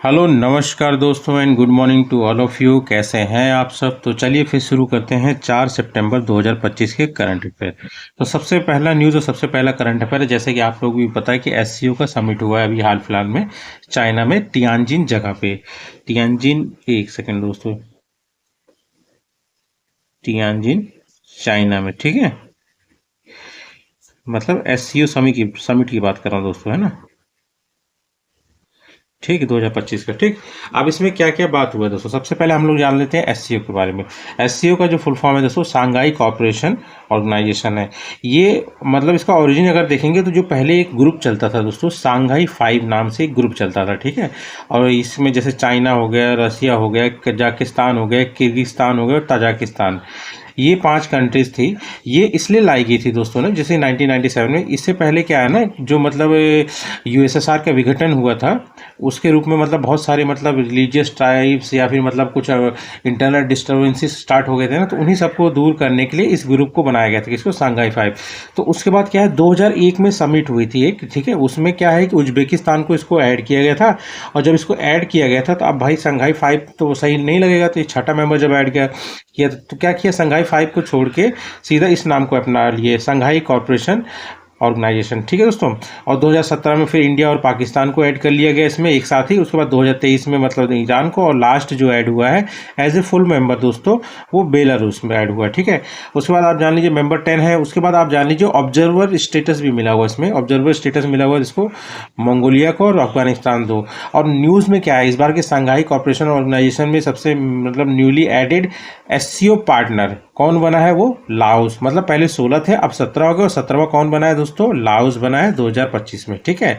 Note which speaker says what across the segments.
Speaker 1: Hello नमस्कार दोस्तों and good morning to all of you. कैसे हैं आप सब? तो चलिए फिर शुरू करते हैं 4 सितंबर 2025 के करंट अफेयर। तो सबसे पहला न्यूज़ और सबसे पहला करंट अफेयर है, जैसे कि आप लोग भी पता है कि एससीओ का समिट हुआ है अभी हाल फिलहाल में चाइना में तियानजिन जगह पे। तियानजिन, एक सेकेंड दोस्तों, तियानजिन चाइना में, ठीक है। मतलब एससीओ समिट की बात कर रहा हूँ दोस्तों, है ना। ठीक है, 2025 का। ठीक, अब इसमें क्या क्या बात हुआ है दोस्तों। सबसे पहले हम लोग जान लेते हैं एससीओ के बारे में। एससीओ का जो फुल फॉर्म है दोस्तों, सांघाई कॉपरेशन ऑर्गेनाइजेशन है। ये मतलब इसका ओरिजिन अगर देखेंगे तो जो पहले एक ग्रुप चलता था दोस्तों, सांघाई 5 नाम से एक ग्रुप चलता था, ठीक है। और इसमें जैसे चाइना हो गया, रसिया हो गया, कजाकिस्तान हो गया, किर्गिस्तान हो गया और तजाकिस्तान, ये 5 कंट्रीज थी। ये इसलिए लाई गई थी दोस्तों ना, जैसे 1997 में। इससे पहले क्या है ना, जो मतलब यूएसएसआर का विघटन हुआ था, उसके रूप में मतलब बहुत सारे मतलब रिलीजियस ट्राइब्स या फिर मतलब कुछ इंटरनल डिस्टर्बेंसेस स्टार्ट हो गए थे ना, तो उन्हीं सबको दूर करने के लिए इस ग्रुप को बनाया गया था, किसको, सांघाई 5। तो उसके बाद क्या है, 2001 में समिट हुई थी एक, ठीक है। उसमें क्या है कि उज्बेकिस्तान को इसको ऐड किया गया था। और जब इसको ऐड किया गया था तो अब भाई सांघाई 5 तो सही नहीं लगेगा, तो ये छठा मेंबर जब ऐड किया तो क्या किया, संघाई 5 को छोड़ के सीधा इस नाम को अपना लिए, संघाई कॉर्पोरेशन ऑर्गेनाइजेशन, ठीक है दोस्तों। और 2017 में फिर इंडिया और पाकिस्तान को ऐड कर लिया गया इसमें एक साथ ही। उसके बाद 2023 में मतलब ईरान को, और लास्ट जो ऐड हुआ है एज ए फुल मेंबर दोस्तों, वो बेलारूस में ऐड हुआ, ठीक है। उसके बाद आप जान लीजिए मेंबर 10 है। उसके बाद आप जान लीजिए ऑब्जर्वर स्टेटस भी मिला हुआ इसमें, ऑब्जर्वर स्टेटस मिला हुआ इसको मंगोलिया को और अफगानिस्तान दो। और न्यूज़ में क्या है, इस बार के संघाई कॉर्पोरेशन ऑर्गेनाइजेशन में सबसे मतलब न्यूली एडेड एससीओ पार्टनर कौन बना है, वो लाओस। मतलब पहले 16 थे, अब 17 हो गए। और 17वां कौन बना है दोस्तों, लाओस बना है 2025 में, ठीक है।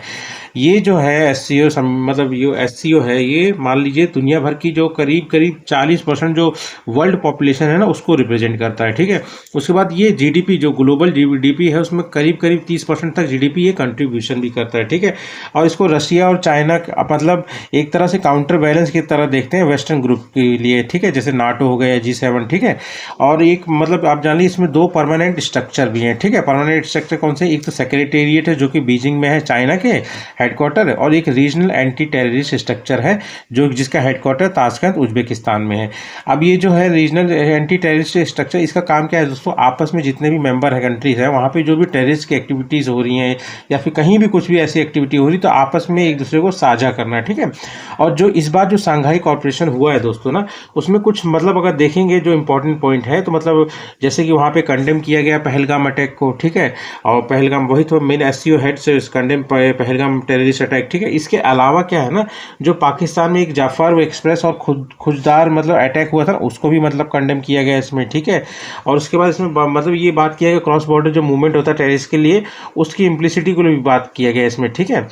Speaker 1: ये जो है एससीओ मतलब ये एससीओ है, ये मान लीजिए दुनिया भर की जो करीब करीब 40% जो वर्ल्ड पॉपुलेशन है ना, उसको रिप्रेजेंट करता है, ठीक है। उसके बाद ये जीडीपी, जो ग्लोबल जीडीपी है, उसमें करीब करीब 30% तक जीडीपी ये कंट्रीब्यूशन भी करता है, ठीक है। और इसको रशिया और चाइना मतलब एक तरह से काउंटर बैलेंस की तरह देखते हैं वेस्टर्न ग्रुप के लिए, ठीक है, जैसे नाटो हो गया, G7, ठीक है। और एक मतलब आप जान लीजिए इसमें 2 परमानेंट स्ट्रक्चर भी हैं, ठीक है। परमानेंट स्ट्रक्चर कौन से, एक तो सेक्रेटेरिएट है जो कि बीजिंग में है, चाइना के हेडक्वार्टर, और एक रीजनल एंटी टेररिस्ट स्ट्रक्चर है जो जिसका हेडक्वार्टर ताशकंद उज्बेकिस्तान में है। अब ये जो है रीजनल एंटी टेररिस्ट स्ट्रक्चर, इसका काम क्या है दोस्तों, आपस में जितने भी मेंबर है कंट्रीज है, वहाँ पे जो भी टेररिस्ट की एक्टिविटीज़ हो रही हैं या फिर कहीं भी कुछ भी ऐसी एक्टिविटी हो रही, तो आपस में एक दूसरे को साझा करना, ठीक है। और जो इस बार जो सांघाई कॉर्पोरेशन हुआ है दोस्तों ना, उसमें कुछ मतलब अगर देखेंगे जो इंपॉर्टेंट पॉइंट है, तो मतलब जैसे कि वहाँ पे कंडेम किया गया पहलगाम अटैक को, ठीक है। और पहलगाम, वही तो मेन एससीओ हेड से कंडेम पहलगाम टेररिस्ट अटैक, ठीक है। इसके अलावा क्या है ना, जो पाकिस्तान में एक जाफर एक्सप्रेस और खुददार मतलब अटैक हुआ था, उसको भी मतलब कंडेम किया गया इसमें, ठीक है। और उसके बाद इसमें मतलब ये बात किया गया क्रॉस बॉर्डर जो मूवमेंट होता है टेररिस्ट के लिए, उसकी इम्प्लिसिटी को भी बात किया गया इसमें, ठीक है।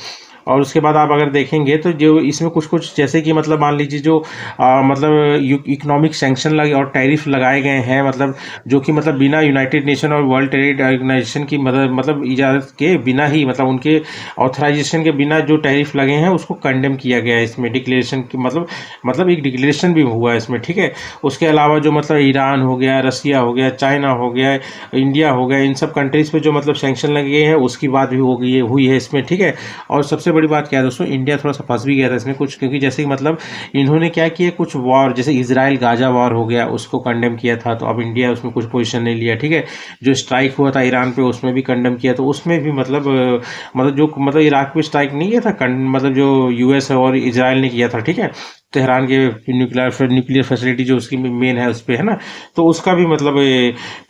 Speaker 1: और उसके बाद आप अगर देखेंगे तो जो इसमें कुछ कुछ जैसे कि मतलब मान लीजिए जो मतलब इकोनॉमिक सैंक्शन लगे और टैरिफ लगाए गए हैं, मतलब जो कि मतलब बिना यूनाइटेड नेशन और वर्ल्ड ट्रेड ऑर्गेनाइजेशन की मतलब इजाज़त के बिना ही, मतलब उनके ऑथराइजेशन के बिना जो टैरिफ लगे हैं उसको कंडेम किया गया है इसमें, डिक्लेरेशन की मतलब एक डिक्लेरेशन भी हुआ है इसमें, ठीक है। उसके अलावा जो मतलब ईरान हो गया, रसिया हो गया, चाइना हो गया, इंडिया हो गया, इन सब कंट्रीज़ पे जो मतलब सैंक्शन लगे हैं उसकी बात भी हुई है इसमें, ठीक है। और सबसे बड़ी बात क्या है दोस्तों, इंडिया थोड़ा सा फंस भी गया था इसमें कुछ, क्योंकि जैसे कि मतलब इन्होंने क्या किया, कुछ वॉर जैसे इजराइल गाजा वॉर हो गया, उसको कंडेम किया था, तो अब इंडिया उसमें कुछ पोजीशन नहीं लिया, ठीक है। जो स्ट्राइक हुआ था ईरान पे, उसमें भी कंडेम किया, तो उसमें भी मतलब जो मतलब इराक पे स्ट्राइक नहीं किया था, मतलब जो यूएस और इजराइल ने किया था, ठीक है, तेहरान के न्यूक्लियर फैसिलिटी जो उसकी मेन है उस पर, है ना, तो उसका भी मतलब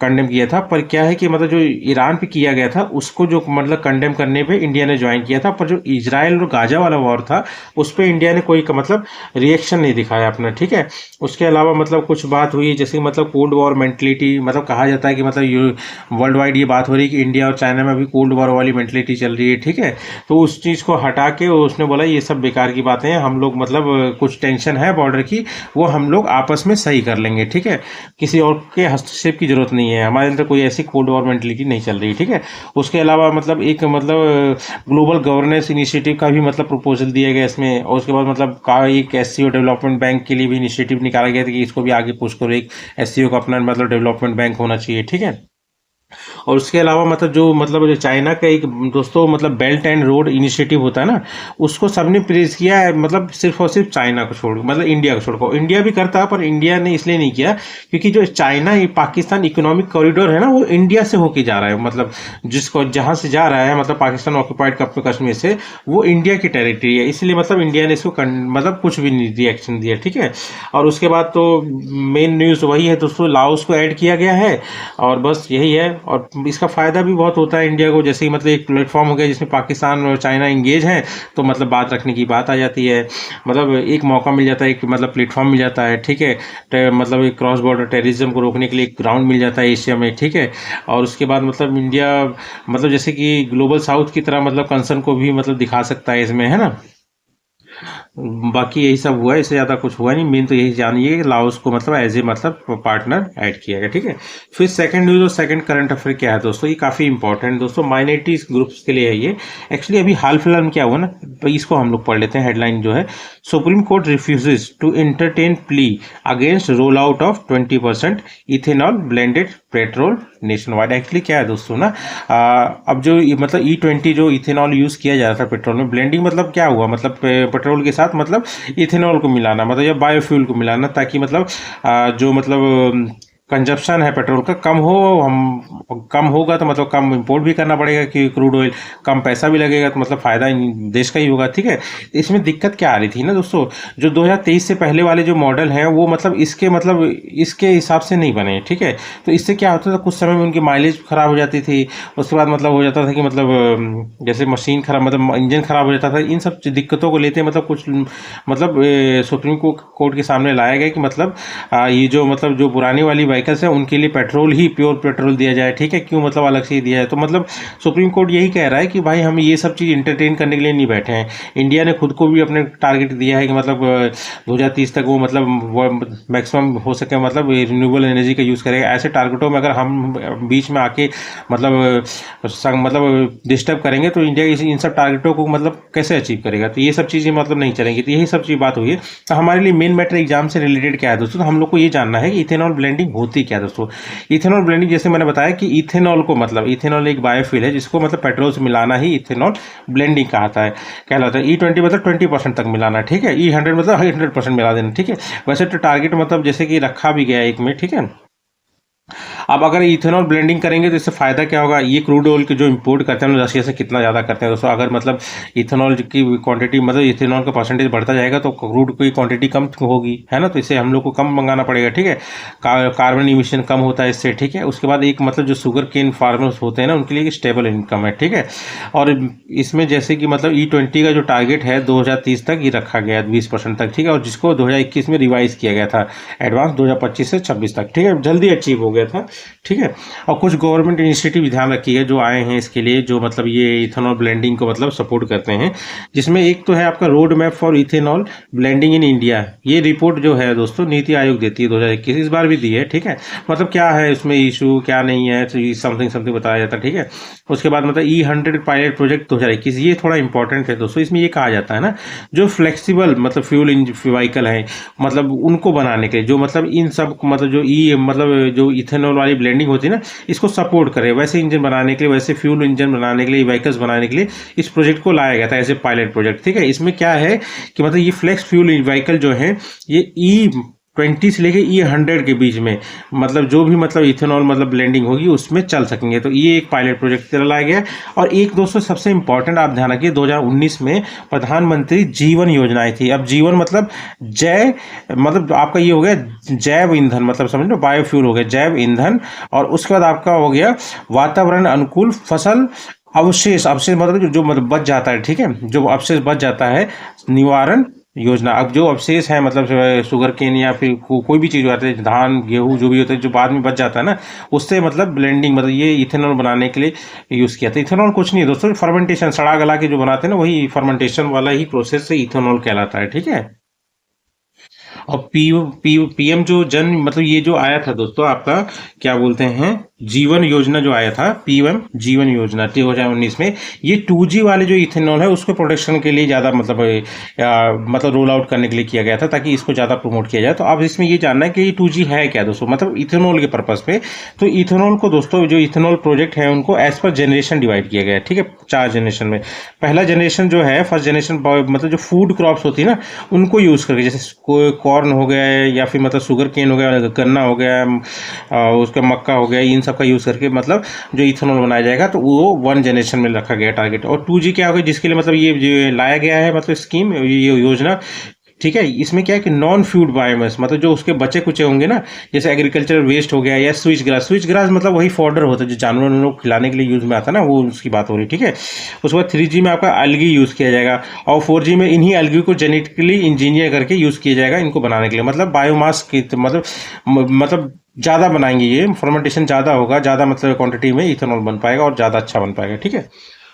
Speaker 1: कंडेम किया था। पर क्या है कि मतलब जो ईरान पे किया गया था उसको जो मतलब कंडेम करने पे इंडिया ने ज्वाइन किया था, पर जो इजराइल और गाजा वाला वॉर था उस पर इंडिया ने कोई मतलब रिएक्शन नहीं दिखाया अपना, ठीक है। उसके अलावा मतलब कुछ बात हुई जैसे मतलब कोल्ड वॉर मेंटलिटी, मतलब कहा जाता है कि मतलब वर्ल्ड वाइड ये बात हो रही है कि इंडिया और चाइना में भी कोल्ड वॉर वाली मेंटलिटी चल रही है, ठीक है। तो उस चीज़ को हटा के उसने बोला ये सब बेकार की बातें हैं, हम लोग मतलब कुछ टेंशन है बॉर्डर की, वो हम लोग आपस में सही कर लेंगे, ठीक है। किसी और के हस्तक्षेप की जरूरत नहीं है, हमारे अंदर कोई ऐसी कोल्ड वॉर मेंटलिटी नहीं चल रही, ठीक है। उसके अलावा मतलब एक मतलब ग्लोबल गवर्नेंस इनिशिएटिव का भी मतलब प्रपोजल दिया गया इसमें। और उसके बाद मतलब का एक एससीओ डेवलपमेंट बैंक के लिए भी इनिशिएटिव निकाला गया था कि इसको भी आगे पुश करो, एक एससीओ का अपना मतलब डेवलपमेंट बैंक होना चाहिए, ठीक है। और उसके अलावा मतलब जो चाइना का एक दोस्तों मतलब बेल्ट एंड रोड इनिशिएटिव होता है ना, उसको सबने प्रेज किया है, मतलब सिर्फ और सिर्फ चाइना को छोड़, मतलब इंडिया को छोड़कर। इंडिया भी करता है पर इंडिया ने इसलिए नहीं किया क्योंकि जो चाइना पाकिस्तान इकोनॉमिक कॉरिडोर है ना, वो इंडिया से होके जा रहा है, मतलब जिसको जहां से जा रहा है, मतलब पाकिस्तान ऑक्युपाइड कश्मीर से, वो इंडिया की टेरिटरी है, इसलिए मतलब इंडिया ने इसको मतलब कुछ भी नहीं रिएक्शन दिया, ठीक है। और उसके बाद तो मेन न्यूज़ वही है दोस्तों, लाओस को ऐड किया गया है, और बस यही है। और इसका फ़ायदा भी बहुत होता है इंडिया को, जैसे कि मतलब एक प्लेटफॉर्म हो गया जिसमें पाकिस्तान और चाइना इंगेज हैं, तो मतलब बात रखने की बात आ जाती है, मतलब एक मौका मिल जाता है, एक मतलब प्लेटफॉर्म मिल जाता है, ठीक है। मतलब एक क्रॉस बॉर्डर टेररिज्म को रोकने के लिए एक ग्राउंड मिल जाता है एशिया में, ठीक है। और उसके बाद मतलब इंडिया मतलब जैसे कि ग्लोबल साउथ की तरह मतलब कंसर्न को भी मतलब दिखा सकता है इसमें, है ना। बाकी यही सब हुआ है, इससे ज़्यादा कुछ हुआ नहीं। मेन तो यही जानिए कि लाओस को मतलब एज ए मतलब पार्टनर ऐड किया गया, ठीक है। फिर सेकंड न्यूज़ और सेकंड करंट अफेयर क्या है दोस्तों, ये काफ़ी इंपॉर्टेंट दोस्तों, माइनॉरिटीज ग्रुप्स के लिए है ये। एक्चुअली अभी हाल फिलहाल में क्या हुआ ना, तो इसको हम लोग पढ़ लेते हैं, हेडलाइन जो है, supreme court refuses to entertain plea against roll out of 20% ethanol blended petrol nationwide. Actually क्या है दोस्तों ना, अब जो मतलब E20 जो इथेनॉल यूज़ किया जा रहा था पेट्रोल में, ब्लेंडिंग मतलब क्या हुआ, मतलब पेट्रोल के साथ मतलब इथेनॉल को मिलाना, मतलब या बायोफ्यूल को मिलाना, ताकि मतलब जो मतलब कंजप्शन है पेट्रोल का कम हो, हम कम होगा तो मतलब कम इंपोर्ट भी करना पड़ेगा कि क्रूड ऑयल, कम पैसा भी लगेगा तो मतलब फ़ायदा देश का ही होगा, ठीक है। इसमें दिक्कत क्या आ रही थी ना दोस्तों, जो 2023 से पहले वाले जो मॉडल हैं वो मतलब इसके हिसाब से नहीं बने, ठीक है। तो इससे क्या होता था, कुछ समय में उनकी माइलेज खराब हो जाती थी, उसके बाद मतलब हो जाता था कि मतलब जैसे मशीन खराब, मतलब इंजन खराब हो जाता था। इन सब दिक्कतों को लेते मतलब कुछ मतलब सुप्रीम कोर्ट के सामने लाया गया कि मतलब ये जो मतलब जो पुरानी वाली व्हीकल्स है उनके लिए पेट्रोल ही प्योर पेट्रोल दिया जाए, ठीक है। क्यों मतलब अलग से ही दिया है, तो मतलब सुप्रीम कोर्ट यही कह रहा है कि भाई हम ये सब चीज़ इंटरटेन करने के लिए नहीं बैठे हैं। इंडिया ने खुद को भी अपने टारगेट दिया है कि मतलब 2030 तक वो मतलब मैक्सिमम हो सके मतलब रिन्यूएबल एनर्जी का यूज़ करेगा। ऐसे टारगेटों में अगर हम बीच में आके मतलब मतलब डिस्टर्ब करेंगे तो इंडिया इन सब टारगेटों को मतलब कैसे अचीव करेगा, तो ये सब चीज़ें मतलब नहीं चलेंगी। तो यही सब चीज़ बात हुई है। तो हमारे लिए मेन मैटर एग्जाम से रिलेटेड क्या है दोस्तों, तो हम लोग को ये जानना है कि इथेनॉल ब्लेंडिंग होती क्या है दोस्तों। इथेनॉल ब्लेंडिंग जैसे मैंने बताया कि इथेनॉल को मतलब इथेनॉल एक बायोफ्यूल है जिसको मतलब पेट्रोल से मिलाना ही इथेनॉल ब्लेंडिंग कहलाता है। E20 मतलब 20% तक मिलाना, ठीक है। E100 मतलब 100% मिला देना, ठीक है। वैसे तो टारगेट मतलब जैसे कि रखा भी गया है एक में, ठीक है। अब अगर इथेनॉल ब्लेंडिंग करेंगे तो इससे फ़ायदा क्या होगा, ये क्रूड ऑयल की जो इंपोर्ट करते हैं रशिया से कितना ज़्यादा करते हैं दोस्तों। अगर मतलब इथेनॉल की क्वांटिटी मतलब इथेनॉल का परसेंटेज बढ़ता जाएगा तो क्रूड की क्वांटिटी कम होगी, है ना। तो इससे हम लोग को कम मंगाना पड़ेगा, ठीक है। कार्बन इमिशन कम होता है इससे, ठीक है। उसके बाद एक मतलब जो शुगर केन फार्मर्स होते हैं ना उनके लिए स्टेबल इनकम है, ठीक है। और इसमें जैसे कि मतलब E20 का जो टारगेट है 2030 तक ये रखा गया है 20% तक, ठीक है। और जिसको 2021 में रिवाइज किया गया था एडवांस 2025 से 26 तक, ठीक है, जल्दी अचीव हो गया था, ठीक है। और कुछ गवर्नमेंट इनिशिएटिव ध्यान रखिए जो आए हैं इसके लिए, जो मतलब ये इथेनॉल ब्लेंडिंग को मतलब सपोर्ट करते हैं, जिसमें एक तो है आपका road map for ethanol blending in India. ये रिपोर्ट जो है दोस्तों नीति आयोग देती है 2021, इस बार भी दी है, ठीक है। मतलब क्या है इसमें इशू क्या नहीं है, तो समथिंग समथिंग बताया जाता है, ठीक है। उसके बाद मतलब E100 पायलट प्रोजेक्ट 2021, ये थोड़ा इंपॉर्टेंट है दोस्तों। इसमें ये कहा जाता है ना, जो फ्लेक्सिबल मतलब फ्यूल व्हीकल है मतलब उनको बनाने के लिए, जो मतलब इन सब मतलब जो मतलब जो इथेनॉल वाली ब्लेंडिंग होती है ना, इसको सपोर्ट करे, वैसे इंजन बनाने के लिए, वैसे फ्यूल इंजन बनाने के लिए, व्हीकल्स बनाने के लिए इस प्रोजेक्ट को लाया गया था एज ए पायलट प्रोजेक्ट, ठीक है। इसमें क्या है कि मतलब ये फ्लेक्स फ्यूल व्हीकल जो है ये E20 से लेके E100 के बीच में मतलब जो भी मतलब इथेनॉल मतलब ब्लेंडिंग होगी उसमें चल सकेंगे। तो ये एक पायलट प्रोजेक्ट चलाया गया। और एक दोस्तों सबसे इंपॉर्टेंट आप ध्यान रखिए, 2019 में प्रधानमंत्री जीवन योजनाएं थी। अब जीवन मतलब जय मतलब आपका ये हो गया जैव ईंधन, मतलब समझ लो बायोफ्यूल हो गया जैव ईंधन। और उसके बाद आपका हो गया वातावरण अनुकूल फसल अवशेष, अवशेष मतलब जो मतलब बच जाता है, ठीक है, जो अवशेष बच जाता है निवारण योजना। अब जो अवशेष है मतलब शुगर केन या फिर कोई भी चीज़ होती है, धान गेहूँ जो भी होता है जो बाद में बच जाता है ना, उससे मतलब ब्लेंडिंग मतलब ये इथेनॉल बनाने के लिए यूज़ किया था। इथेनॉल कुछ नहीं है दोस्तों, फर्मेंटेशन सड़ा गला के जो बनाते हैं ना वही फर्मेंटेशन वाला ही प्रोसेस से इथेनॉल कहलाता है, ठीक है। और पीएम जो जन मतलब ये जो आया था दोस्तों आपका क्या बोलते हैं जीवन योजना जो आया था, पीएम जीवन योजना 2019 में, ये 2G वाले जो इथेनॉल है उसको प्रोटेक्शन के लिए ज़्यादा मतलब रोल आउट करने के लिए किया गया था, ताकि इसको ज़्यादा प्रमोट किया जाए। तो अब इसमें ये जानना है कि ये 2G है क्या दोस्तों, मतलब इथेनॉल के पर्पज़ पे। तो इथेनॉल को दोस्तों, जो इथेनॉल प्रोजेक्ट है उनको एज पर जनरेशन डिवाइड किया गया है, ठीक है, 4 जनरेशन में। पहला जनरेशन जो है, फर्स्ट जनरेशन, मतलब जो फूड क्रॉप्स होती है ना, उनको यूज़ करके, जैसे कोई कॉर्न हो गया है, या फिर मतलब शुगर केन हो गया, गन्ना हो गया, उसका मक्का हो गया, इन सब का यूज़ करके मतलब जो इथेनॉल बनाया जाएगा, तो वो 1 जनरेशन में रखा गया टारगेट। और 2G क्या होगा, जिसके लिए मतलब ये लाया गया है, मतलब स्कीम, ये योजना, ठीक है। इसमें क्या है कि नॉन फूड बायोमास, मतलब जो उसके बचे कुचे होंगे ना, जैसे एग्रीकल्चर वेस्ट हो गया, या स्विच ग्रास मतलब वही फॉडर होता है जो जानवरों को खिलाने के लिए यूज में आता है ना, वो उसकी बात हो रही है, ठीक है। उसके बाद 3G में आपका अलगी यूज किया जाएगा, और 4G में इन्हीं अलगी को जेनेटिकली इंजीनियर करके यूज किया जाएगा इनको बनाने के लिए, मतलब बायोमास की मतलब ज़्यादा बनाएंगे, ये फर्मेंटेशन ज़्यादा होगा, ज़्यादा मतलब क्वांटिटी में इथेनॉल बन पाएगा और ज़्यादा अच्छा बन पाएगा, ठीक है।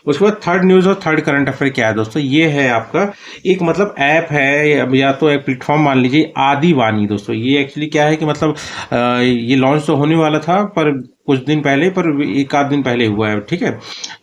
Speaker 1: उसके बाद थर्ड न्यूज़ और थर्ड करंट अफेयर क्या है दोस्तों, ये है आपका एक मतलब ऐप है, या तो एक प्लेटफॉर्म मान लीजिए, आदिवानी दोस्तों। ये एक्चुअली क्या है कि मतलब ये लॉन्च तो होने वाला था, पर कुछ दिन पहले, पर एक आध दिन पहले हुआ है, ठीक है।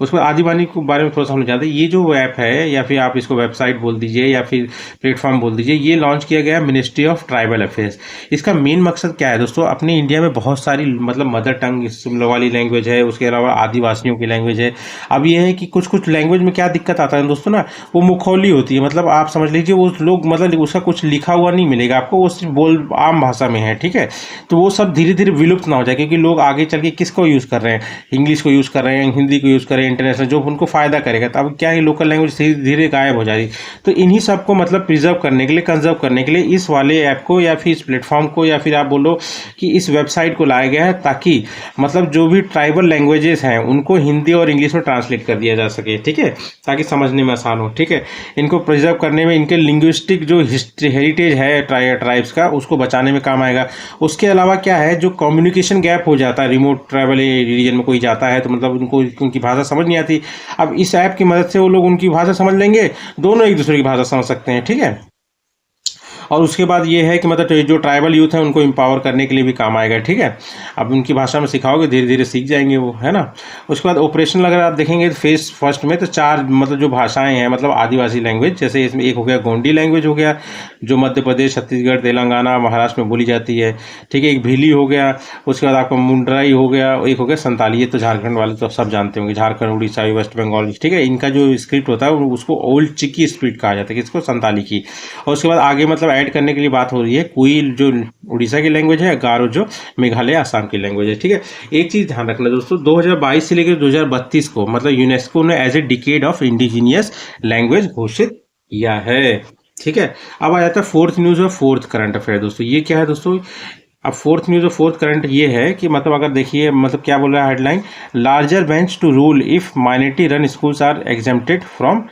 Speaker 1: उसके बाद आदिवानी के बारे में थोड़ा सा हम जानते हैं। ये जो ऐप है, या फिर आप इसको वेबसाइट बोल दीजिए, या फिर प्लेटफॉर्म बोल दीजिए, ये लॉन्च किया गया है मिनिस्ट्री ऑफ ट्राइबल अफेयर्स। इसका मेन मकसद क्या है दोस्तों, अपने इंडिया में बहुत सारी मतलब मदर टंग वाली लैंग्वेज है, उसके अलावा आदिवासियों की लैंग्वेज है। अब ये है कि कुछ कुछ लैंग्वेज में क्या दिक्कत आता है दोस्तों ना, वो मुखौली होती है, मतलब आप समझ लीजिए वो लोग मतलब उसका कुछ लिखा हुआ नहीं मिलेगा आपको, वो सिर्फ बोल आम भाषा में है, ठीक है। तो वो सब धीरे धीरे विलुप्त ना हो जाए, क्योंकि लोग आगे चल के किसको यूज़ कर रहे हैं, इंग्लिश को यूज़ कर रहे हैं, हिंदी को यूज़ कर रहे हैं, इंटरनेशनल जो उनको फ़ायदा करेगा। तो अब क्या है, लोकल लैंग्वेज धीरे धीरे गायब हो जा रही। तो इन्हीं सबको मतलब प्रिजर्व करने के लिए, कंजर्व करने के लिए इस वाले ऐप को, या फिर इस प्लेटफॉर्म को, या फिर आप बोलो कि इस वेबसाइट को लाया गया है, ताकि मतलब जो भी ट्राइबल लैंग्वेजेस हैं उनको हिंदी और इंग्लिश में ट्रांसलेट कर दिया जा सके, ठीक है, ताकि समझने में आसान हो, ठीक है। इनको प्रिजर्व करने में, इनके लिंग्विस्टिक जो हेरिटेज है ट्राइब्स का, उसको बचाने में काम आएगा। उसके अलावा क्या है, जो कम्युनिकेशन गैप हो जाता है, रिमोट ट्राइबल रीजन में कोई जाता है तो मतलब उनको उनकी भाषा समझ नहीं आती, अब इस ऐप की मदद से वो लोग उनकी भाषा समझ लेंगे, दोनों एक दूसरे की भाषा समझ सकते हैं, ठीक है। और उसके बाद ये है कि मतलब जो ट्राइबल यूथ है उनको एम्पावर करने के लिए भी काम आएगा, ठीक है। अब उनकी भाषा में सिखाओगे, धीरे धीरे सीख जाएंगे वो, है ना। उसके बाद ऑपरेशन अगर आप देखेंगे फेज फर्स्ट में, तो 4 मतलब जो भाषाएं हैं, मतलब आदिवासी लैंग्वेज, जैसे इसमें एक हो गया गोंडी लैंग्वेज हो गया, जो मध्य प्रदेश, छत्तीसगढ़, तेलंगाना, महाराष्ट्र में बोली जाती है, ठीक है। एक भीली हो गया, उसके बाद आपका मुंडराई हो गया, एक हो गया संताली, ये तो झारखंड वाले तो सब जानते होंगे, झारखंड, उड़ीसा, वेस्ट बंगाल, ठीक है। इनका जो स्क्रिप्ट होता है उसको ओल्ड चिकी स्क्रिप्ट कहा जाता है, किसको, संताली की। और उसके बाद आगे मतलब ऐड करने के लिए बात हो रही है कोई जो उड़ीसा की लैंग्वेज है, गारो जो मेघालय आसाम की लैंग्वेज है, ठीक है। एक चीज़ ध्यान रखना दोस्तों, 2022 से लेकर 2032 को मतलब यूनेस्को ने as a decade of indigenous language घोषित किया है, ठीक है। अब आ जाता है फोर्थ न्यूज़ और फोर्थ करंट अफेयर दोस्तों। ये क्या है दोस्तों, अब फोर्थ न्यूज़ और फोर्थ करंट ये है कि मतलब अगर देखिए, मतलब क्या बोल रहा है headline, larger bench to rule if minority run schools are exempted from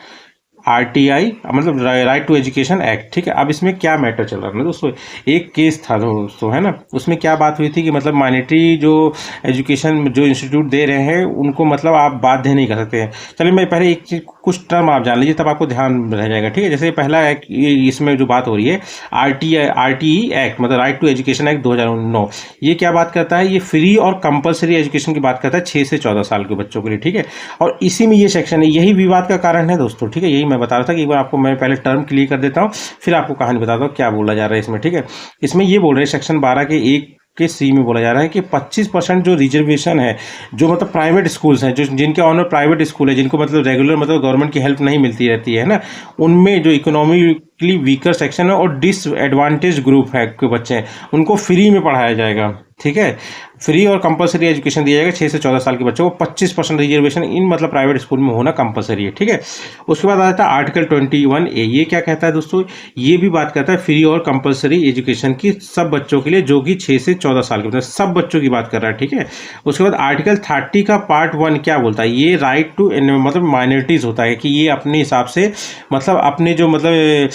Speaker 1: RTI, मतलब राइट टू एजुकेशन एक्ट, ठीक है। अब इसमें क्या मैटर चल रहा है ना दोस्तों, एक केस था दोस्तों, है ना। उसमें क्या बात हुई थी कि मतलब माइनॉरिटी जो एजुकेशन जो इंस्टीट्यूट दे रहे हैं उनको मतलब आप बाध्य नहीं कर सकते हैं। चलिए मैं पहले एक चीज, कुछ टर्म आप जान लीजिए, तब आपको ध्यान रह जाएगा, ठीक है। जैसे पहला एक्ट, इसमें जो बात हो रही है RTE एक्ट, मतलब राइट टू एजुकेशन एक्ट 2009, ये क्या बात करता है, ये फ्री और कंपलसरी एजुकेशन की बात करता है 6 से 14 साल के बच्चों के लिए, ठीक है। और इसी में ये सेक्शन है, यही विवाद का कारण है दोस्तों, ठीक है। यही मैं बता रहा था कि एक बार आपको मैं पहले टर्म क्लियर कर देता हूँ, फिर आपको कहानी बताता हूँ क्या बोला जा रहा है इसमें, ठीक है। इसमें ये बोल रहे हैं सेक्शन 12 के 1 के सी में बोला जा रहा है कि 25% जो रिजर्वेशन है, जो मतलब प्राइवेट स्कूल्स हैं, जो जिनके ऑनर प्राइवेट स्कूल है, जिनको मतलब रेगुलर मतलब गवर्नमेंट की हेल्प नहीं मिलती रहती है ना, उनमें जो इकोनॉमिकली वीकर सेक्शन है और डिसएडवांटेज ग्रुप है के बच्चे हैं, उनको फ्री में पढ़ाया जाएगा, ठीक है। फ्री और कंपलसरी एजुकेशन दिया जाएगा 6 से 14 साल के बच्चों को, 25% रिजर्वेशन इन मतलब प्राइवेट स्कूल में होना कंपलसरी है, ठीक है। उसके बाद आता है आर्टिकल 21A, ये क्या कहता है दोस्तों, ये भी बात करता है फ्री और कंपलसरी एजुकेशन की सब बच्चों के लिए, जो कि 6 से 14 साल के, मतलब सब बच्चों की बात कर रहा है, ठीक है। उसके बाद आर्टिकल 30 का पार्ट 1 क्या बोलता है, ये राइट टू मतलब माइनॉरिटीज होता है कि ये अपने हिसाब से मतलब अपने जो मतलब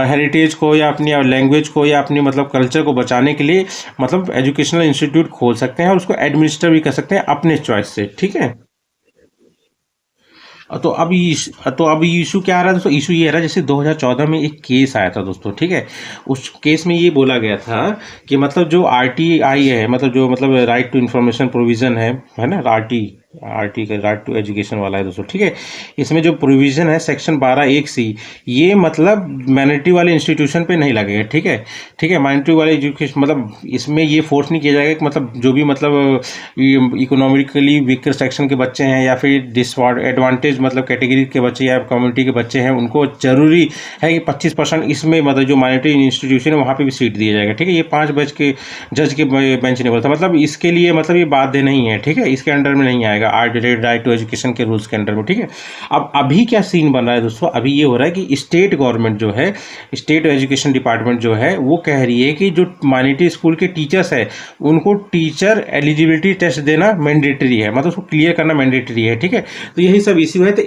Speaker 1: हेरिटेज को या अपनी लैंग्वेज को या अपनी मतलब कल्चर को बचाने के लिए मतलब एजुकेशनल इंस्टीट्यूट खोल सकते हैं और उसको एडमिनिस्टर भी कर सकते हैं अपने चॉइस से, ठीक है। तो अब इशू क्या आ रहा है दोस्तों, इशू ये आ रहा है जैसे 2014 में एक केस आया था दोस्तों, ठीक है। उस केस में ये बोला गया था कि मतलब जो आरटीआई है, मतलब जो मतलब राइट टू इन्फॉर्मेशन प्रोविजन है ना, आरटी का राइट टू एजुकेशन वाला है दोस्तों, ठीक है। इसमें जो प्रोविजन है सेक्शन 12(1)(c), ये मतलब माइनॉरिटी वाले इंस्टीट्यूशन पे नहीं लगेगा, ठीक है। ठीक है, माइनॉरिटी वाले एजुकेशन मतलब इसमें ये फोर्स नहीं किया जाएगा कि मतलब जो भी मतलब इकोनॉमिकली वीकर सेक्शन के बच्चे हैं या फिर डिसएडवांटेज मतलब कैटेगरी के बच्चे या कम्युनिटी के बच्चे हैं, उनको जरूरी है कि 25% इसमें मतलब जो माइनॉरिटी इंस्टीट्यूशन है वहाँ पे भी सीट दिया जाएगा, ठीक है। ये 5 बेंच के जज के बेंच ने बोला था, मतलब इसके लिए मतलब ये बाध्य नहीं है, ठीक है, इसके अंडर में नहीं आएगा राइट टू एजुकेशन के रूल्स के अंडर में, ठीक है। अब अभी क्या सीन बन रहा है दोस्तों, अभी ये हो रहा है कि स्टेट गवर्नमेंट जो है, स्टेट एजुकेशन डिपार्टमेंट जो है, वो कह रही है कि जो माइनॉरिटी स्कूल के टीचर्स है उनको टीचर एलिजिबिलिटी टेस्ट देना मैंडेटरी है, मतलब उसको क्लियर करना मैंडेटरी है, ठीक है। तो यही सब इश्यू है। तो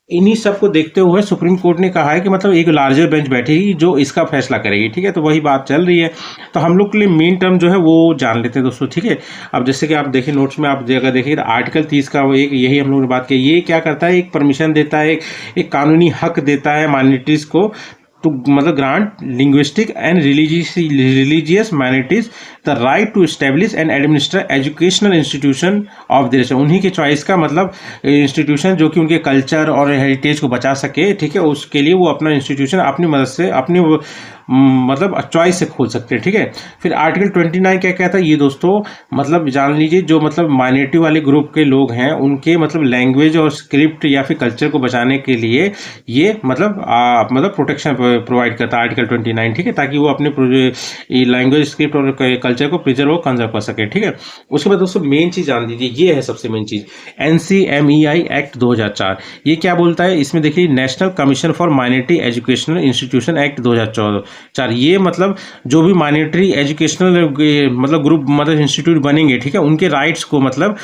Speaker 1: इन्हीं सब को देखते हुए सुप्रीम कोर्ट ने कहा है कि मतलब एक लार्जर बेंच बैठेगी जो इसका फैसला करेगी, ठीक है। तो वही बात चल रही है। तो हम लोग के लिए मेन टर्म जो है वो जान लेते हैं दोस्तों, ठीक है। अब जैसे कि आप देखिए नोट्स में, आप अगर देखिए आर्टिकल 30 का वो एक यही हम लोगों ने बात की, ये क्या करता है, एक परमिशन देता है, एक कानूनी हक देता है माइनॉरिटीज को to मतलब grant linguistic and religious minorities the right to establish and administer educational institution of their, उन्हीं के चॉइस का मतलब इंस्टीट्यूशन जो कि उनके कल्चर और हेरिटेज को बचा सके, ठीक है। उसके लिए वो अपना इंस्टीट्यूशन अपनी मदद से अपनी मतलब चॉइस से खोल सकते हैं, ठीक है। फिर आर्टिकल 29 क्या कहता है ये दोस्तों, मतलब जान लीजिए जो मतलब माइनॉरिटी वाले ग्रुप के लोग हैं उनके मतलब लैंग्वेज और स्क्रिप्ट या फिर कल्चर को बचाने के लिए ये मतलब प्रोटेक्शन प्रोवाइड करता है आर्टिकल 29, ठीक है, ताकि वो अपने लैंग्वेज स्क्रिप्ट और कल्चर को प्रिजर्व और कंजर्व कर सके, ठीक है। उसके बाद दोस्तों मेन चीज जान लीजिए, ये है सबसे मेन चीज, NCMEI एक्ट 2004। ये क्या बोलता है, इसमें देखिए national commission for minority educational institution act 2004। ये मतलब जो भी माइनॉरिटी एजुकेशनल मतलब ग्रुप मतलब इंस्टीट्यूट बनेंगे, ठीक है, उनके राइट्स को मतलब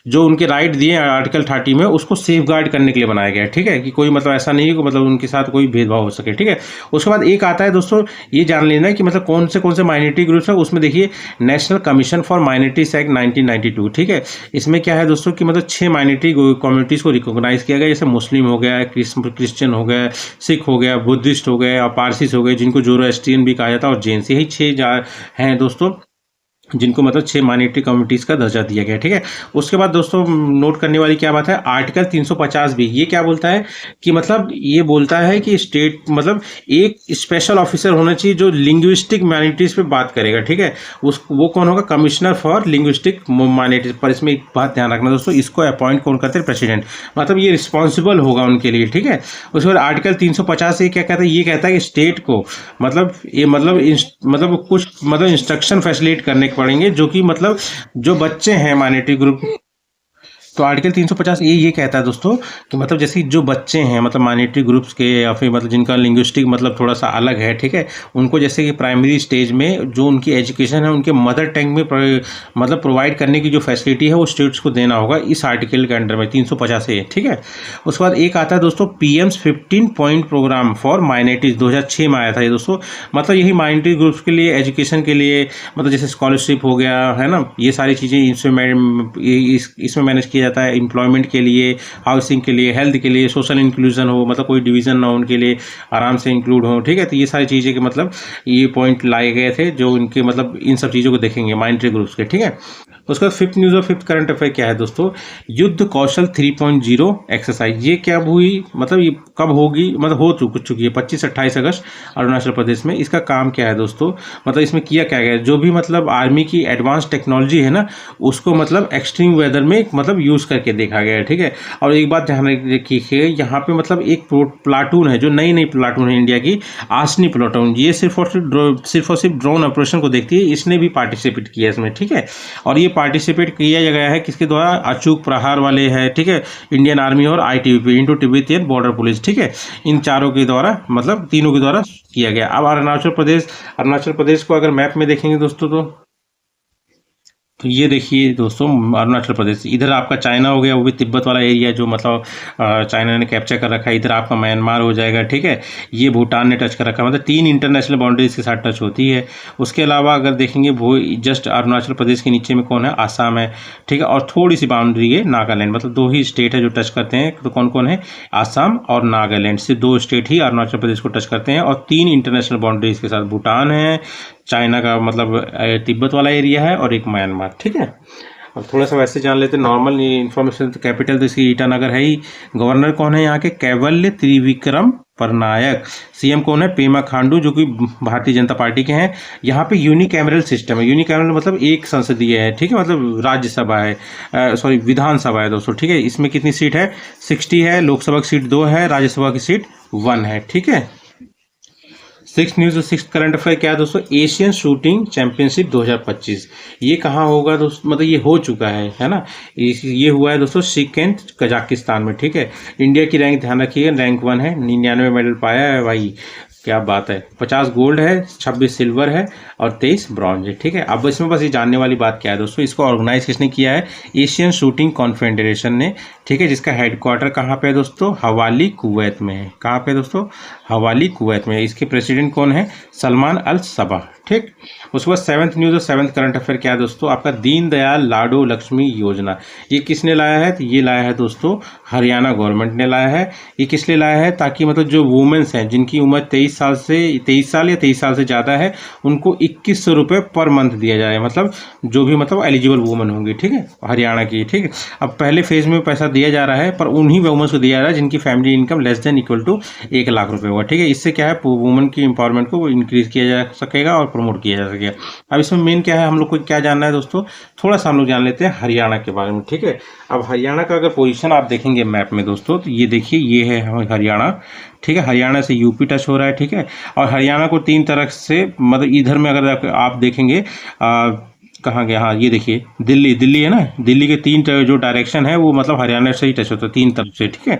Speaker 1: जो उनके राइट दिए आर्टिकल 30 में उसको सेफ गार्ड करने के लिए बनाया गया है, ठीक है, कि कोई मतलब ऐसा नहीं है कि मतलब उनके साथ कोई भेदभाव हो सके, ठीक है। उसके बाद एक आता है दोस्तों, ये जान लेना है कि मतलब कौन से माइनॉरिटी ग्रुप्स है, उसमें देखिए national commission for minorities act 1992, ठीक है। इसमें क्या है दोस्तों कि मतलब 6 माइनॉरिटी कम्युनिटीज को रिकॉग्नाइज किया गया, जैसे मुस्लिम हो गया, क्रिश्चियन हो गया, सिख हो गया, बुद्धिस्ट हो गए और पारसीस हो गए, जिनको जोरोएस्ट्रियन भी कहा जाता है, और जैन, यही 6 हैं दोस्तों जिनको मतलब 6 माइनॉरिटी कम्युनिटीज़ का दर्जा दिया गया, ठीक है। उसके बाद दोस्तों नोट करने वाली क्या बात है, आर्टिकल 350 भी ये क्या बोलता है कि मतलब ये बोलता है कि स्टेट मतलब एक स्पेशल ऑफिसर होना चाहिए जो लिंग्विस्टिक माइनॉरिटीज़ पे बात करेगा, ठीक है। वो कौन होगा, कमिश्नर फॉर लिंग्विस्टिक माइनॉरिटीज। पर इसमें एक बात ध्यान रखना दोस्तों, इसको अपॉइंट कौन करते हैं, प्रेसिडेंट, मतलब ये रिस्पॉन्सिबल होगा उनके लिए, ठीक है। उसके बाद आर्टिकल 350 ये क्या कहता है, ये कहता है कि स्टेट को मतलब ये मतलब कुछ मतलब इंस्ट्रक्शन फैसिलिटेट करने पड़ेंगे जो कि मतलब जो बच्चे हैं माइनॉरिटी ग्रुप। तो आर्टिकल 350 ये कहता है दोस्तों कि मतलब जैसे जो बच्चे हैं मतलब माइनॉरिटी ग्रुप्स के या फिर मतलब जिनका लिंग्विस्टिक मतलब थोड़ा सा अलग है, ठीक है, उनको जैसे कि प्राइमरी स्टेज में जो उनकी एजुकेशन है उनके मदर टंग में मतलब प्रोवाइड करने की जो फैसिलिटी है वो स्टेट्स को देना होगा इस आर्टिकल के अंडर में 350 है, ठीक है। उसके बाद एक आता है दोस्तों PM's 15 point programme for minorities, 2006 में आया था ये दोस्तों। मतलब यही माइनॉरिटी ग्रुप्स के लिए एजुकेशन के लिए मतलब जैसे स्कॉलरशिप हो गया है ना, ये सारी चीज़ें इसमें मैनेज किया जाता है, एम्प्लॉयमेंट के लिए, हाउसिंग के लिए, हेल्थ के लिए, सोशल इंक्लूजन हो, मतलब कोई डिवीजन ना हो उनके लिए आराम से इंक्लूड हो, ठीक है। तो ये सारी चीज़ें के मतलब ये पॉइंट लाए गए थे जो इनके मतलब इन सब चीज़ों को देखेंगे माइनॉरिटी ग्रुप्स के, ठीक है। उसका फिफ्थ न्यूज़ और फिफ्थ करंट अफेयर क्या है दोस्तों, युद्ध कौशल 3.0 एक्सरसाइज। ये क्या हुई मतलब ये कब होगी, मतलब हो चुकी है 25-28 अगस्त अरुणाचल प्रदेश में। इसका काम क्या है दोस्तों, मतलब इसमें किया क्या गया, जो भी मतलब आर्मी की एडवांस टेक्नोलॉजी है ना उसको मतलब एक्सट्रीम वेदर में मतलब यूज़ करके देखा गया है, ठीक है। और एक बात ध्यान रखिए, यहाँ पे मतलब एक प्लाटून है जो नई प्लाटून है इंडिया की, आसनी प्लाटून, ये सिर्फ और सिर्फ ड्रोन ऑपरेशन को देखती है, इसने भी पार्टिसिपेट किया इसमें, ठीक है। और ये पार्टिसिपेट किया गया है किसके द्वारा, अचूक प्रहार वाले है, ठीक है, इंडियन आर्मी और ITBP Indo Tibetan border police, ठीक है, इन चारों के द्वारा मतलब तीनों के द्वारा किया गया। अब अरुणाचल प्रदेश को अगर मैप में देखेंगे दोस्तों तो ये देखिए दोस्तों, अरुणाचल प्रदेश, इधर आपका चाइना हो गया, वो भी तिब्बत वाला एरिया जो मतलब चाइना ने कैप्चर कर रखा है। इधर आपका म्यांमार हो जाएगा, ठीक है। ये भूटान ने टच कर रखा है, मतलब 3 इंटरनेशनल बाउंड्रीज के साथ टच होती है। उसके अलावा अगर देखेंगे वो जस्ट अरुणाचल प्रदेश के नीचे में कौन है, आसाम है, ठीक है। और थोड़ी सी बाउंड्री है नागालैंड, मतलब 2 ही स्टेट है जो टच करते हैं। तो कौन कौन है, आसाम और नागालैंड, से 2 स्टेट ही अरुणाचल प्रदेश को टच करते हैं। और 3 इंटरनेशनल बाउंड्रीज के साथ भूटान है, चाइना का मतलब तिब्बत वाला एरिया है, और एक म्यांमार, ठीक है। अब थोड़ा सा वैसे जान लेते हैं नॉर्मल इन्फॉर्मेशन। तो कैपिटल तो इसकी ईटानगर है ही। गवर्नर कौन है यहाँ के, कैवल्य त्रिविक्रम परनायक। सीएम कौन है, पेमा खांडू, जो कि भारतीय जनता पार्टी के हैं। यहाँ पे यूनिकैमरल सिस्टम है। यूनिकैमरल मतलब एक संसदीय है, ठीक है, मतलब राज्यसभा है, सॉरी विधानसभा है दोस्तों, ठीक है। इसमें कितनी सीट है, 60 है। लोकसभा की सीट 2 है, राज्यसभा की सीट 1 है, ठीक है। 6 न्यूज़, 6 करंट अफेयर क्या है दोस्तों, एशियन शूटिंग चैंपियनशिप 2025। ये कहाँ होगा दोस्तों, मतलब ये हो चुका है ना। ये हुआ है दोस्तों शिकेंट, कजाकिस्तान में, ठीक है। इंडिया की रैंक ध्यान रखिएगा, रैंक 1 है, 99 मेडल पाया है भाई, क्या बात है। 50 गोल्ड है, 26 सिल्वर है, और 23 ब्रॉन्ज है, ठीक है। अब इसमें बस ये जानने वाली बात क्या है दोस्तों, इसको ऑर्गेनाइज किसने किया है, एशियन शूटिंग कॉन्फेडरेशन ने, ठीक है। जिसका हेडक्वार्टर कहाँ पे है दोस्तों, हवाली कुवैत में है। कहाँ पे दोस्तों, हवाली कुवैत में। इसके प्रेसिडेंट कौन है, सलमान अल सबा, ठीक। उसके बाद 7th न्यूज़ और 7th करंट अफेयर क्या है दोस्तों, आपका दीनदयाल लाडो लक्ष्मी योजना। ये किसने लाया है, तो ये लाया है दोस्तों हरियाणा गवर्नमेंट ने लाया है। ये किस लिए लाया है, ताकि मतलब जो वुमेन्स हैं जिनकी उम्र 23 साल या 23 साल से ज़्यादा है, उनको 2100 रुपये पर मंथ दिया जाए, मतलब जो भी मतलब एलिजिबल वुमेन होंगी, ठीक है, हरियाणा की, ठीक है। अब पहले फेज में पैसा दिया जा रहा है, पर उन्हीं वुमेन्स को दिया जा रहा है जिनकी family income less than equal to 1 lakh रुपये होगा, ठीक है। इससे क्या है, वुमेन की इंपावरमेंट को इंक्रीज किया जा सकेगा और प्रमोट किया जा सकेगा। अब इसमें मेन क्या है, हम लोग को क्या जानना है दोस्तों, थोड़ा सा हम लोग जान लेते हैं हरियाणा के बारे में, ठीक है। अब हरियाणा का अगर पोजीशन आप देखेंगे मैप में दोस्तों, तो ये देखिए, ये है हरियाणा, ठीक है। हरियाणा से यूपी टच हो रहा है, ठीक है। और हरियाणा को 3 तरह से, मतलब इधर में अगर आप देखेंगे कहाँ गया, हाँ ये देखिए, दिल्ली है ना, दिल्ली के 3 जो डायरेक्शन है वो मतलब हरियाणा से ही टच होता है 3 तरफ से, ठीक है।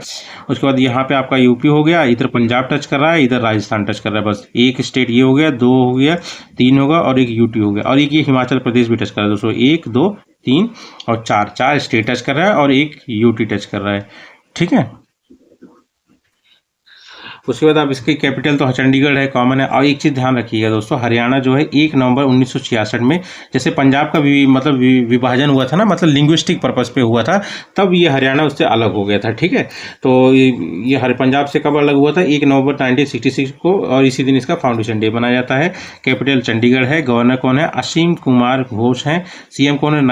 Speaker 1: उसके बाद यहाँ पे आपका यूपी हो गया, इधर पंजाब टच कर रहा है, इधर राजस्थान टच कर रहा है। बस एक स्टेट ये हो गया, 2 हो गया, 3 होगा, और एक यूटी हो गया, और एक ये हिमाचल प्रदेश भी टच कर रहा है दोस्तों। 1 2 3 और 4 स्टेट टच कर रहा है, और एक यूटी टच कर रहा है, ठीक है। उसके बाद आप इसकी कैपिटल तो चंडीगढ़ है, कॉमन है। और एक चीज़ ध्यान रखिएगा दोस्तों, हरियाणा जो है 1 नवंबर 1966 में, जैसे पंजाब का मतलब विभाजन हुआ था ना, मतलब लिंग्विस्टिक पर्पस पे हुआ था, तब ये हरियाणा उससे अलग हो गया था, ठीक है। तो ये हर पंजाब से कब अलग हुआ था, 1 नवंबर 1966 को, और इसी दिन इसका फाउंडेशन डे मनाया जाता है। कैपिटल चंडीगढ़ है। गवर्नर कौन है, असीम कुमार घोष हैं। सीएम कौन है,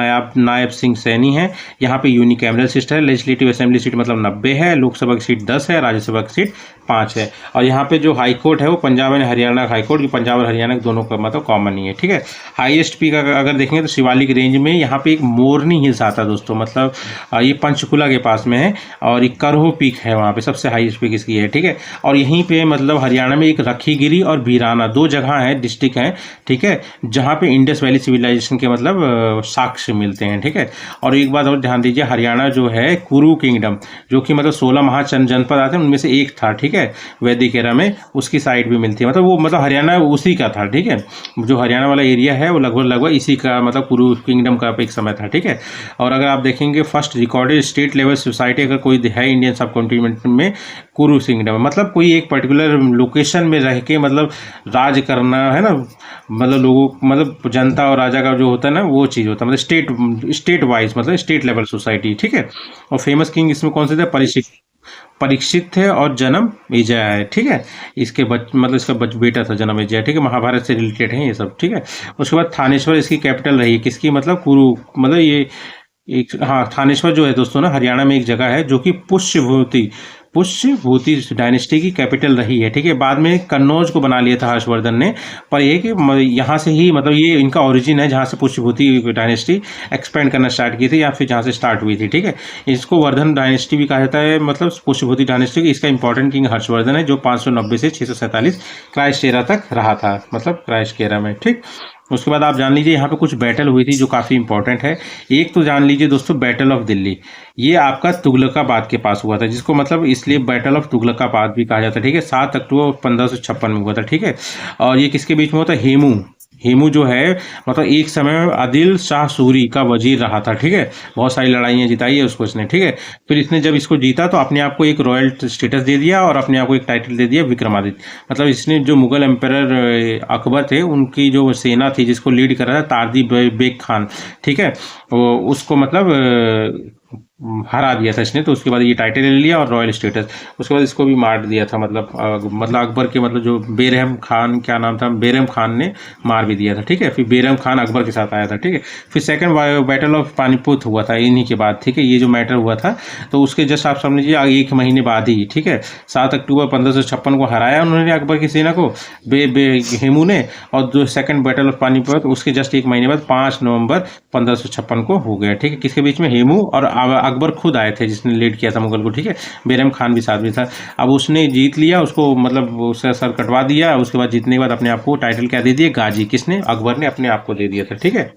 Speaker 1: नायब सिंह सैनी है। यहाँ पे यूनिकैमरल सिस्टम है। लेजिस्लेटिव असेंबली सीट मतलब 90 है। लोकसभा की सीट 10 है, राज्यसभा की सीट 5 है। और यहाँ पे जो हाई कोर्ट है वो Punjab and Haryana high court, Punjab और हरियाणा दोनों का मतलब कॉमन ही है, ठीक है। हाईएस्ट पीक अगर देखेंगे तो शिवालिक रेंज में यहाँ पे एक मोरनी हिल्स आता है दोस्तों, मतलब ये पंचकुला के पास में है, और एक करहो पीक है वहाँ पे, सबसे हाईएस्ट पीक इसकी है, ठीक है। और यहीं पे मतलब हरियाणा में एक रखीगिरी और बीराना 2 जगह है, डिस्ट्रिक्ट है, ठीक है, जहाँ पे इंडस वैली सिविलाइजेशन के मतलब साक्ष्य मिलते हैं, ठीक है। और एक बात और ध्यान दीजिए, हरियाणा जो है कुरु किंगडम, जो कि मतलब 16 महाजनपद आते हैं, उनमें से एक था, ठीक है, वैदिक एरा में, उसकी साइड भी मिलती है, मतलब वो मतलब हरियाणा उसी का था, ठीक है। जो हरियाणा वाला एरिया है वो लगभग इसी का मतलब कुरु किंगडम का एक समय था, ठीक है। और अगर आप देखेंगे first recorded state level society अगर कोई है इंडियन सब कॉन्टिनेंट में, कुरु किंगडम, मतलब कोई एक पर्टिकुलर लोकेशन में रह के मतलब राज करना है ना, मतलब लोगों मतलब जनता और राजा का जो होता है ना वो चीज़ होता है, मतलब स्टेट वाइज, मतलब स्टेट लेवल सोसाइटी, ठीक है। और फेमस किंग इसमें कौन से थे, परीक्षित थे, और जन्म विजय है, ठीक है। इसके मतलब इसका बेटा था जन्म विजय, ठीक है। महाभारत से रिलेटेड है ये सब, ठीक है। उसके बाद थानेश्वर इसकी कैपिटल रही है, किसकी, मतलब कुरु, मतलब ये एक, हाँ थानेश्वर जो है दोस्तों ना, हरियाणा में एक जगह है जो कि पुष्यभूति डायनेस्टी की कैपिटल रही है, ठीक है। बाद में कन्नौज को बना लिया था हर्षवर्धन ने, पर ये कि यहाँ से ही मतलब ये इनका ओरिजिन है, जहाँ से पुष्यभूति डायनेस्टी एक्सपेंड करना स्टार्ट की थी, या फिर जहाँ से स्टार्ट हुई थी, ठीक है। इसको वर्धन डायनेस्टी भी कहा जाता है, मतलब पुष्यभूति डायनेस्टी। इसका इंपॉर्टेंट किंग हर्षवर्धन है, जो 590 से 647 क्राइस्ट एरा तक रहा था, मतलब क्राइस्ट एरा में, ठीक। उसके बाद आप जान लीजिए यहाँ पे कुछ बैटल हुई थी जो काफ़ी इंपॉर्टेंट है। एक तो जान लीजिए दोस्तों बैटल ऑफ दिल्ली, ये आपका तुगलकाबाद के पास हुआ था, जिसको मतलब इसलिए बैटल ऑफ तुगलकाबाद भी कहा जाता है, ठीक है। 7 अक्टूबर 1556 में हुआ था, ठीक है। और ये किसके बीच में हुआ था, हेमू, हेमू जो है मतलब एक समय में आदिल शाह सूरी का वजीर रहा था, ठीक है। बहुत सारी लड़ाइयाँ जिताई है उसको इसने, ठीक है। फिर इसने जब इसको जीता तो अपने आप को एक रॉयल स्टेटस दे दिया और अपने आप को एक टाइटल दे दिया विक्रमादित्य। मतलब इसने जो मुगल एम्पायर अकबर थे उनकी जो सेना थी जिसको लीड कर रहा था तारदी बेग खान, ठीक है, उसको मतलब हरा दिया था इसने। तो उसके बाद ये टाइटल ले लिया और रॉयल स्टेटस। उसके बाद इसको भी मार दिया था, मतलब अकबर के मतलब जो बेरहम खान, क्या नाम था, बेरहम खान ने मार भी दिया था, ठीक है। फिर बेरहम खान अकबर के साथ आया था, ठीक है। फिर सेकंड बैटल ऑफ पानीपत हुआ था इन्हीं के बाद, ठीक है। ये जो मैटर हुआ था तो उसके जस्ट आप समझिए 1 महीने बाद ही, ठीक है, 7 अक्टूबर 1556 को हराया उन्होंने अकबर की सेना को हेमू ने। और जो सेकंड बैटल ऑफ पानीपत उसके जस्ट 1 महीने बाद 5 नवंबर 1556 को हो गया, ठीक है। किसके बीच में? हेमू और अकबर खुद आए थे जिसने लीड किया था मुगल को, ठीक है। बेरहम खान भी साथ में था। अब उसने जीत लिया, उसको मतलब उसका सर कटवा दिया। उसके बाद जीतने के बाद अपने आप को टाइटल क्या दे दिया? गाजी। किसने? अकबर ने अपने आप को दे दिया था, ठीक है।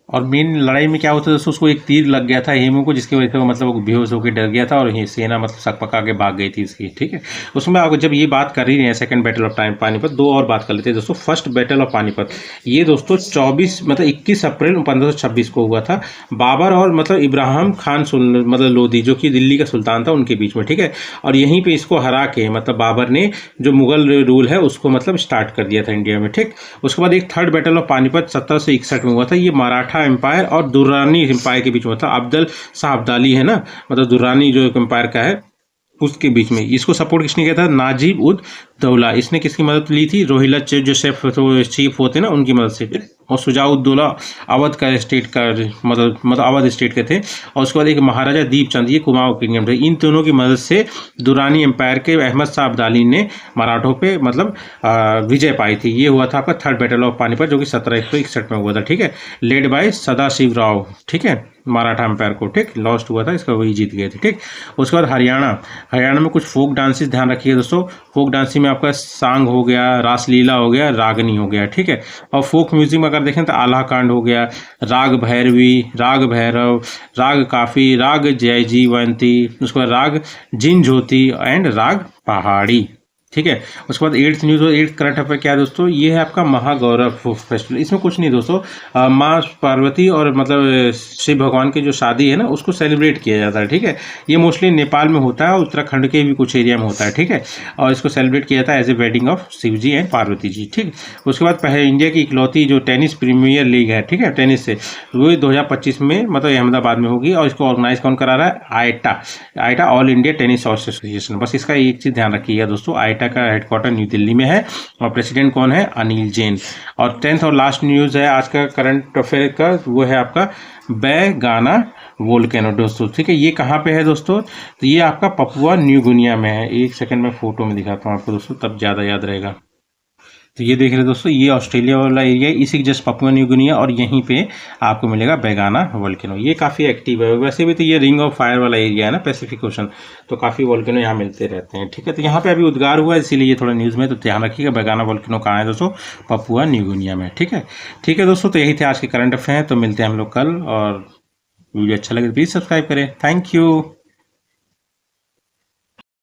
Speaker 1: और मेन लड़ाई में क्या होता था दोस्तों, उसको एक तीर लग गया था हेमू को, जिसकी वजह से वो मतलब वो बेहोश होकर डर गया था और ये सेना मतलब सकपका के भाग गई थी इसकी, ठीक है। उसमें आपको जब ये बात कर ही हैं second battle of time Panipat, 2 और बात कर लेते हैं दोस्तों। फर्स्ट बैटल ऑफ पानीपत ये दोस्तों 21 अप्रैल 1526 को हुआ था। बाबर और मतलब इब्राहिम खान मतलब लोधी जो कि दिल्ली का सुल्तान था उनके बीच में, ठीक है। और यहीं पे इसको हरा के मतलब बाबर ने जो मुगल रूल है उसको मतलब स्टार्ट कर दिया था इंडिया में, ठीक। उसके बाद एक थर्ड बैटल ऑफ पानीपत 1761 में हुआ था। ये मराठा एम्पायर और दुर्रानी एम्पायर के बीच में था। अब्दल शाह अब्दाली है ना, मतलब दुर्रानी जो एम्पायर का है उसके बीच में। इसको सपोर्ट किसने किया था? नाजिब उद दौला। इसने किसकी मदद ली थी? रोहिला जो चीफ होते ना उनकी मदद से। और सुजाउद्दौला अवध का स्टेट का मतलब अवध स्टेट के थे। और उसके बाद एक महाराजा दीपचंद, ये कुमाऊं किंगडम थे। इन दोनों की मदद से दुरानी एम्पायर के अहमद शाह अब्दाली ने मराठों पे मतलब विजय पाई थी। ये हुआ था आपका थर्ड बैटल ऑफ पानीपत जो कि 1761 में हुआ था, ठीक है। लेड बाय सदाशिव राव, ठीक है, मराठा एम्पायर को, ठीक, लॉस्ट हुआ था इसका, वही जीत गए थे, ठीक। उसके बाद हरियाणा में कुछ फोक डांसेस ध्यान रखिए दोस्तों। फोक डांसिंग में आपका सांग हो गया, रासलीला हो गया, रागनी हो गया, ठीक है। और फोक म्यूजिक में अगर देखें तो आल्हा कांड हो गया, राग भैरवी, राग भैरव, राग काफी, राग जयजीवंती, उसके बाद राग जिनझोती एंड राग पहाड़ी, ठीक है। उसके बाद 8th न्यूज़ और 8th करंट अफेयर क्या है दोस्तों? ये है आपका महागौरव फेस्टिवल। इसमें कुछ नहीं दोस्तों, माँ पार्वती और मतलब शिव भगवान की जो शादी है ना उसको सेलिब्रेट किया जाता है, ठीक है। ये मोस्टली नेपाल में होता है, उत्तराखंड के भी कुछ एरिया में होता है, ठीक है। और इसको सेलिब्रेट किया जाता है as a wedding of Shiv ji and Parvati ji, ठीक। उसके बाद पहले इंडिया की इकलौती जो टेनिस प्रीमियर लीग है, ठीक है, टेनिस से, वो 2025 में मतलब अहमदाबाद में होगी। और इसको ऑर्गेनाइज कौन करा रहा है? आईटा ऑल इंडिया टेनिस एसोसिएशन। बस इसका एक चीज़ ध्यान रखिएगा दोस्तों, आईटा का हेडक्वार्टर न्यू दिल्ली में है और प्रेसिडेंट कौन है? अनिल जैन। और 10th और लास्ट न्यूज़ है आज का करंट अफेयर का, वो है आपका बैगाना वोल्केनो दोस्तों, ठीक है। ये कहाँ पे है दोस्तों? तो ये आपका पपुआ न्यू गिनिया में है। एक सेकंड में फोटो में दिखाता हूँ आपको दोस्तों, तब ज़्यादा याद रहेगा। तो ये देख रहे दोस्तों, ये ऑस्ट्रेलिया वाला एरिया है, इसी जस्ट पपुआ न्यू गिनिया, और यहीं पे आपको मिलेगा बैगाना वोल्केनो। ये काफ़ी एक्टिव है। वैसे भी तो ये रिंग ऑफ फायर वाला एरिया है ना, पैसिफिक ओशन, तो काफ़ी वोल्केनो यहाँ मिलते रहते हैं, ठीक है। तो यहाँ पे अभी उद्गार हुआ है इसीलिए ये थोड़ा न्यूज़ में, तो ध्यान रखिएगा बैगाना वोल्केनो कहाँ है दोस्तों? पपुआ न्यू गिनिया में, ठीक है। ठीक है दोस्तों, तो यही थे आज के करंट अफेयर। तो मिलते हैं हम लोग कल, और वीडियो अच्छा लगे तो प्लीज़ सब्सक्राइब करें। Thank you.